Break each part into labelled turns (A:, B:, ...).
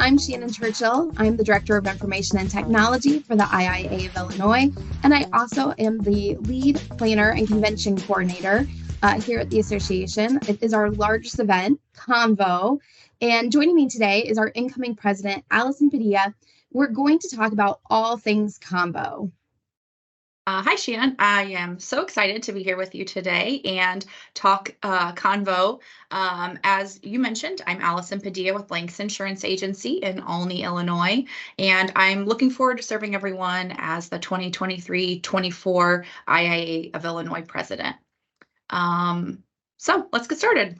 A: I'm Shannon Churchill. I'm the Director of Information and Technology for the IIA of Illinois, and I also am the lead planner and convention coordinator here at the association. It is our largest event, Convo, and joining me today is our incoming president, Allyson Padilla. We're going to talk about all things Convo.
B: Hi, Shannon. I am so excited to be here with you today and talk Convo. As you mentioned, I'm Allyson Padilla with Lanks Insurance Agency in Olney, Illinois, and I'm looking forward to serving everyone as the 2023-24 IIA of Illinois president. So let's get started.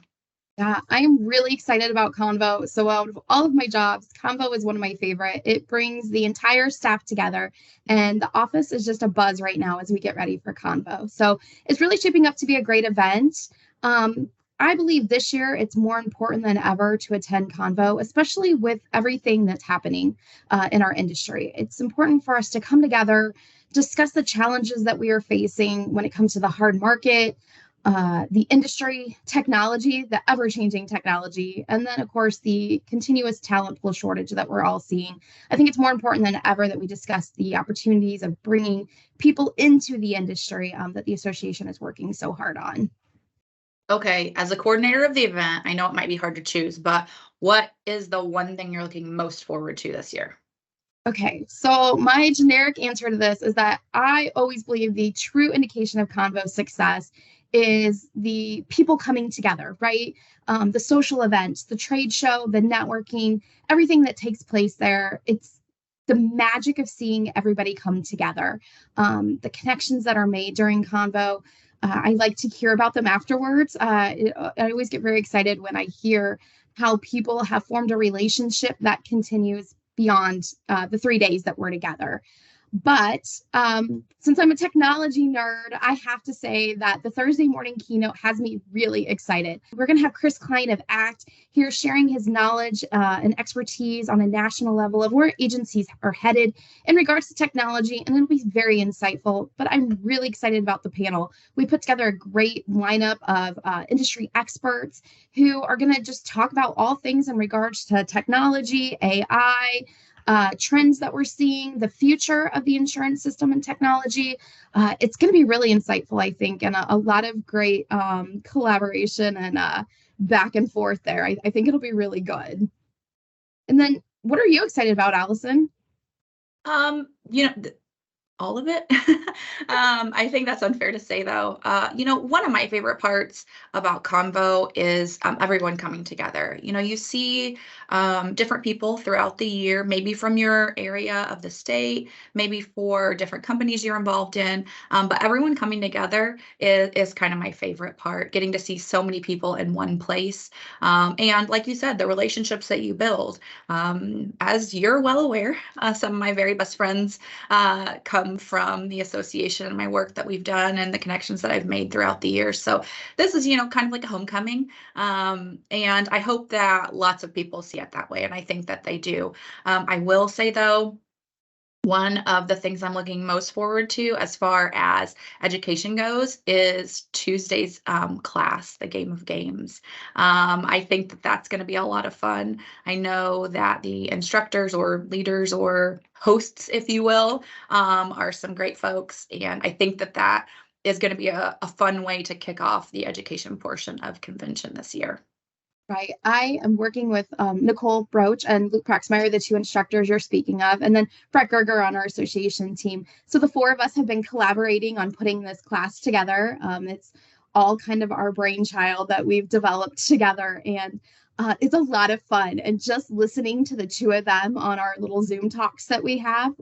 A: Yeah, I am really excited about Convo. So out of all of my jobs, Convo is one of my favorite. It brings the entire staff together, and the office is just a buzz right now as we get ready for Convo. So it's really shaping up to be a great event. I believe this year it's more important than ever to attend Convo, especially with everything that's happening in our industry. It's important for us to come together, discuss the challenges that we are facing when it comes to the hard market, the industry, technology, the ever-changing technology, and then, of course, the continuous talent pool shortage that we're all seeing. I think it's more important than ever that we discuss the opportunities of bringing people into the industry that the association is working so hard on.
B: Okay, as a coordinator of the event, I know it might be hard to choose, but what is the one thing you're looking most forward to this year?
A: Okay, so my generic answer to this is that I always believe the true indication of Convo's success is the people coming together, right? The social events, the trade show, the networking, everything that takes place there. It's the magic of seeing everybody come together. The connections that are made during Convo, I like to hear about them afterwards. I always get very excited when I hear how people have formed a relationship that continues beyond the 3 days that we're together. But since I'm a technology nerd, I have to say that the Thursday morning keynote has me really excited. We're going to have Chris Klein of ACT here sharing his knowledge and expertise on a national level of where agencies are headed in regards to technology, and it'll be very insightful. But I'm really excited about the panel. We put together a great lineup of industry experts who are going to just talk about all things in regards to technology, AI, trends that we're seeing, the future of the insurance system and technology. It's going to be really insightful, I think, and a lot of great collaboration and back and forth there. I think it'll be really good. And then what are you excited about, Allyson?
B: All of it. I think that's unfair to say, though. One of my favorite parts about Convo is everyone coming together. You see different people throughout the year, maybe from your area of the state, maybe for different companies you're involved in, but everyone coming together is kind of my favorite part, getting to see so many people in one place. And like you said, the relationships that you build. As you're well aware, some of my very best friends come from the association and my work that we've done and the connections that I've made throughout the years. So this is, kind of like a homecoming. And I hope that lots of people see it that way. And I think that they do. I will say, though, one of the things I'm looking most forward to as far as education goes is Tuesday's class, the Game of Games. I think that that's going to be a lot of fun. I know that the instructors or leaders or hosts, if you will, are some great folks. And I think that that is going to be a fun way to kick off the education portion of convention this year.
A: Right. I am working with Nicole Broach and Luke Proxmeyer, the two instructors you're speaking of, and then Brett Gerger on our association team. So the four of us have been collaborating on putting this class together. It's all kind of our brainchild that we've developed together, and it's a lot of fun. And just listening to the two of them on our little Zoom talks that we have,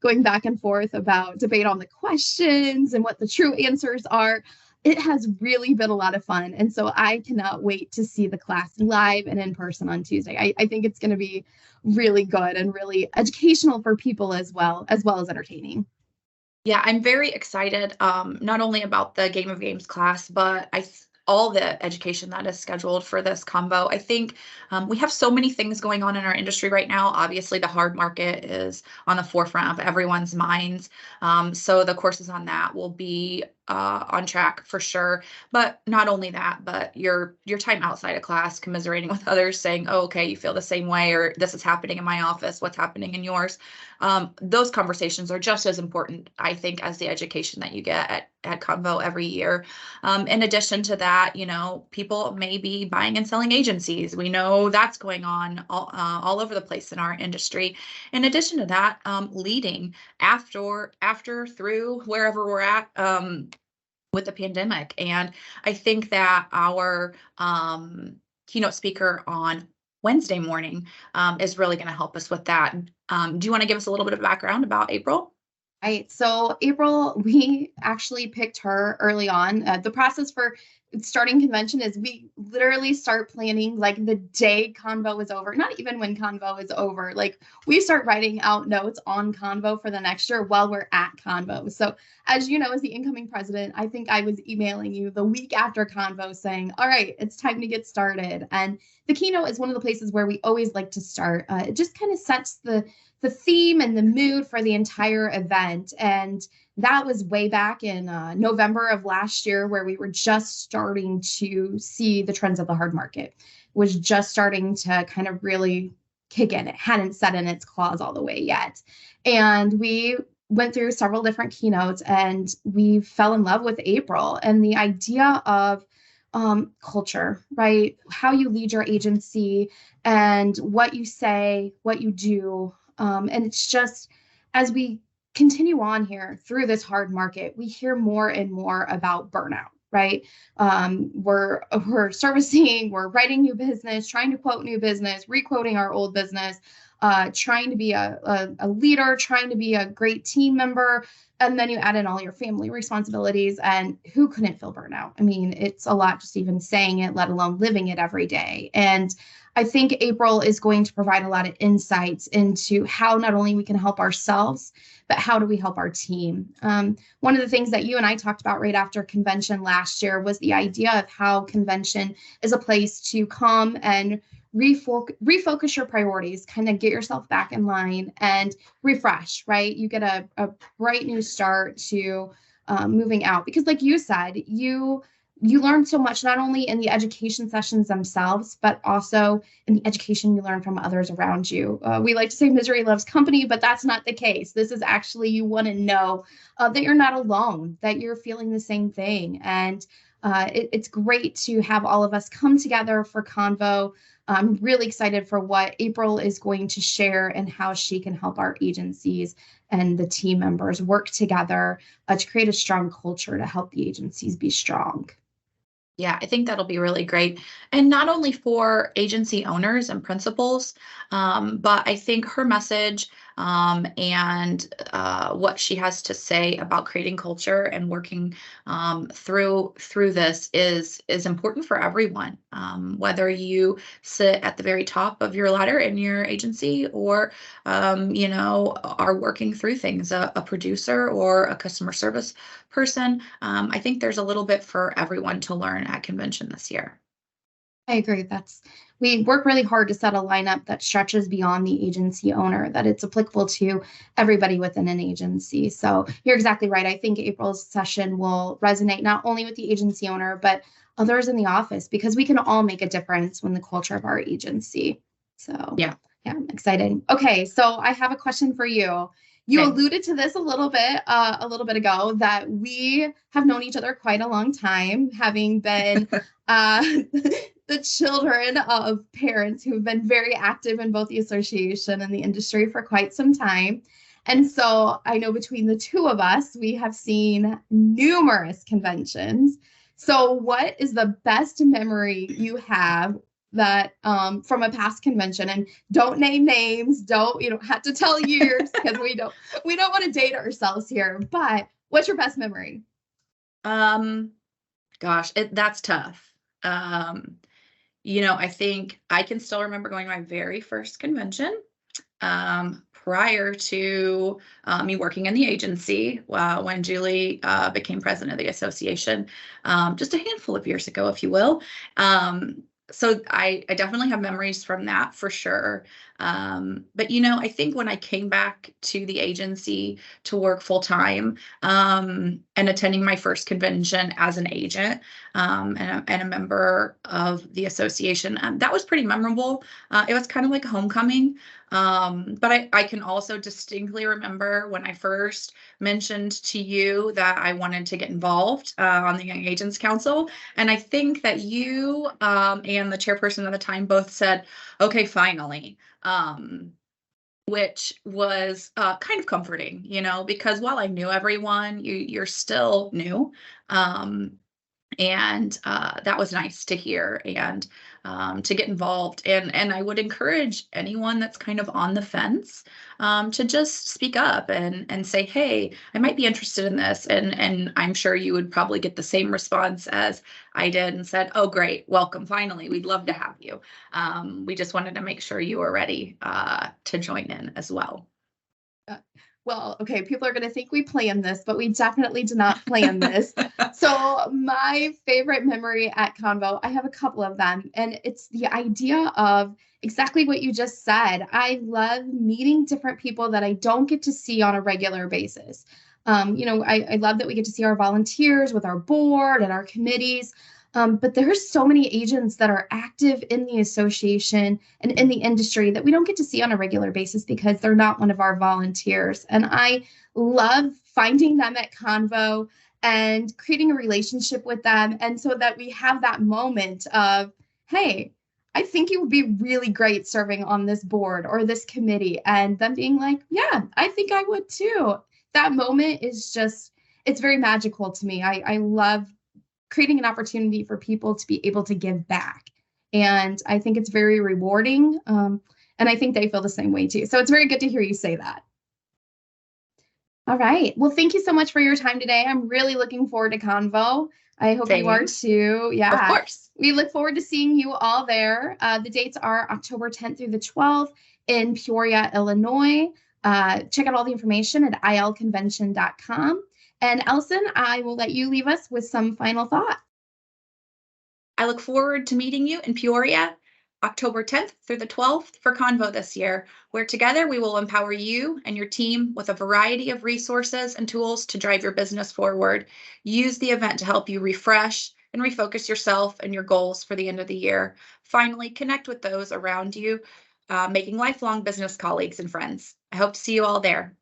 A: going back and forth about debate on the questions and what the true answers are. It has really been a lot of fun. And so I cannot wait to see the class live and in person on Tuesday. I think it's going to be really good and really educational for people as well as entertaining.
B: Yeah, I'm very excited, not only about the Game of Games class, but all the education that is scheduled for this Convo. I think we have so many things going on in our industry right now. Obviously, the hard market is on the forefront of everyone's minds. So the courses on that will be on track for sure. But not only that, but your time outside of class, commiserating with others, saying, "Oh, okay, you feel the same way," or "This is happening in my office. What's happening in yours?" Those conversations are just as important, I think, as the education that you get at Convo every year. In addition to that, people may be buying and selling agencies. We know that's going on all over the place in our industry. In addition to that, leading after, through, wherever we're at with the pandemic. And I think that our keynote speaker on Wednesday morning is really going to help us with that. Do you want to give us a little bit of background about April?
A: Right. So April, we actually picked her early on. The process for starting convention is we literally start planning like the day Convo is over, not even when Convo is over. Like we start writing out notes on Convo for the next year while we're at Convo. So as you know, as the incoming president, I think I was emailing you the week after Convo saying, all right, it's time to get started. And the keynote is one of the places where we always like to start. It just kind of sets the theme and the mood for the entire event. And that was way back in November of last year, where we were just starting to see the trends of the hard market, was just starting to kind of really kick in. It hadn't set in its claws all the way yet. And we went through several different keynotes and we fell in love with April and the idea of culture, right? How you lead your agency and what you say, what you do. And it's just, as we continue on here through this hard market, we hear more and more about burnout, right? We're servicing, we're writing new business, trying to quote new business, requoting our old business, trying to be a leader, trying to be a great team member. And then you add in all your family responsibilities, and who couldn't feel burnout? I mean, it's a lot just even saying it, let alone living it every day. And I think April is going to provide a lot of insights into how not only we can help ourselves, but how do we help our team? One of the things that you and I talked about right after convention last year was the idea of how convention is a place to come and refocus your priorities, kind of get yourself back in line and refresh, right? You get a bright new start to moving out. Because like you said, you learn so much, not only in the education sessions themselves, but also in the education you learn from others around you. We like to say misery loves company, but that's not the case. This is actually, you want to know that you're not alone, that you're feeling the same thing. And it's great to have all of us come together for Convo. I'm really excited for what April is going to share and how she can help our agencies and the team members work together to create a strong culture to help the agencies be strong.
B: Yeah, I think that'll be really great. And not only for agency owners and principals, but I think her message and what she has to say about creating culture and working through this is important for everyone. Whether you sit at the very top of your ladder in your agency or are working through things, a producer or a customer service person. I think there's a little bit for everyone to learn at convention this year.
A: I agree. We work really hard to set a lineup that stretches beyond the agency owner, that it's applicable to everybody within an agency. So you're exactly right. I think April's session will resonate not only with the agency owner, but others in the office, because we can all make a difference when the culture of our agency. So yeah, I'm excited. Okay, so I have a question for you. You alluded to this a little bit ago, that we have known each other quite a long time, having been the children of parents who have been very active in both the association and the industry for quite some time. And so I know between the two of us, we have seen numerous conventions. So what is the best memory you have that from a past convention? And don't name names, you don't have to tell years, because we don't want to date ourselves here, but what's your best memory?
B: Gosh, that's tough. I think I can still remember going to my very first convention prior to me working in the agency when Julie became president of the association, just a handful of years ago, if you will. So I definitely have memories from that for sure. But, I think when I came back to the agency to work full time, and attending my first convention as an agent, and a member of the association, that was pretty memorable. It was kind of like homecoming. But I can also distinctly remember when I first mentioned to you that I wanted to get involved on the Young Agents Council. And I think that you and the chairperson at the time both said, okay, finally. Which was kind of comforting, because while I knew everyone, you're still new. And that was nice to hear, and to get involved. And I would encourage anyone that's kind of on the fence, to just speak up and say, hey, I might be interested in this. And I'm sure you would probably get the same response as I did, and said, oh, great, welcome, finally, we'd love to have you. We just wanted to make sure you were ready to join in as well.
A: Well, okay, people are going to think we planned this, but we definitely did not plan this. So my favorite memory at Convo, I have a couple of them, and it's the idea of exactly what you just said. I love meeting different people that I don't get to see on a regular basis. I love that we get to see our volunteers with our board and our committees. But there's so many agents that are active in the association and in the industry that we don't get to see on a regular basis because they're not one of our volunteers. And I love finding them at Convo and creating a relationship with them. And so that we have that moment of, hey, I think you would be really great serving on this board or this committee. And them being like, yeah, I think I would too. That moment is just, it's very magical to me. I love creating an opportunity for people to be able to give back. And I think it's very rewarding. And I think they feel the same way too. So it's very good to hear you say that. All right. Well, thank you so much for your time today. I'm really looking forward to Convo. I hope you are too. Yeah.
B: Of course.
A: We look forward to seeing you all there. The dates are October 10th through the 12th in Peoria, Illinois. Check out all the information at ilconvention.com. And Allyson, I will let you leave us with some final thought.
B: I look forward to meeting you in Peoria, October 10th through the 12th for Convo this year, where together we will empower you and your team with a variety of resources and tools to drive your business forward. Use the event to help you refresh and refocus yourself and your goals for the end of the year. Finally, connect with those around you, making lifelong business colleagues and friends. I hope to see you all there.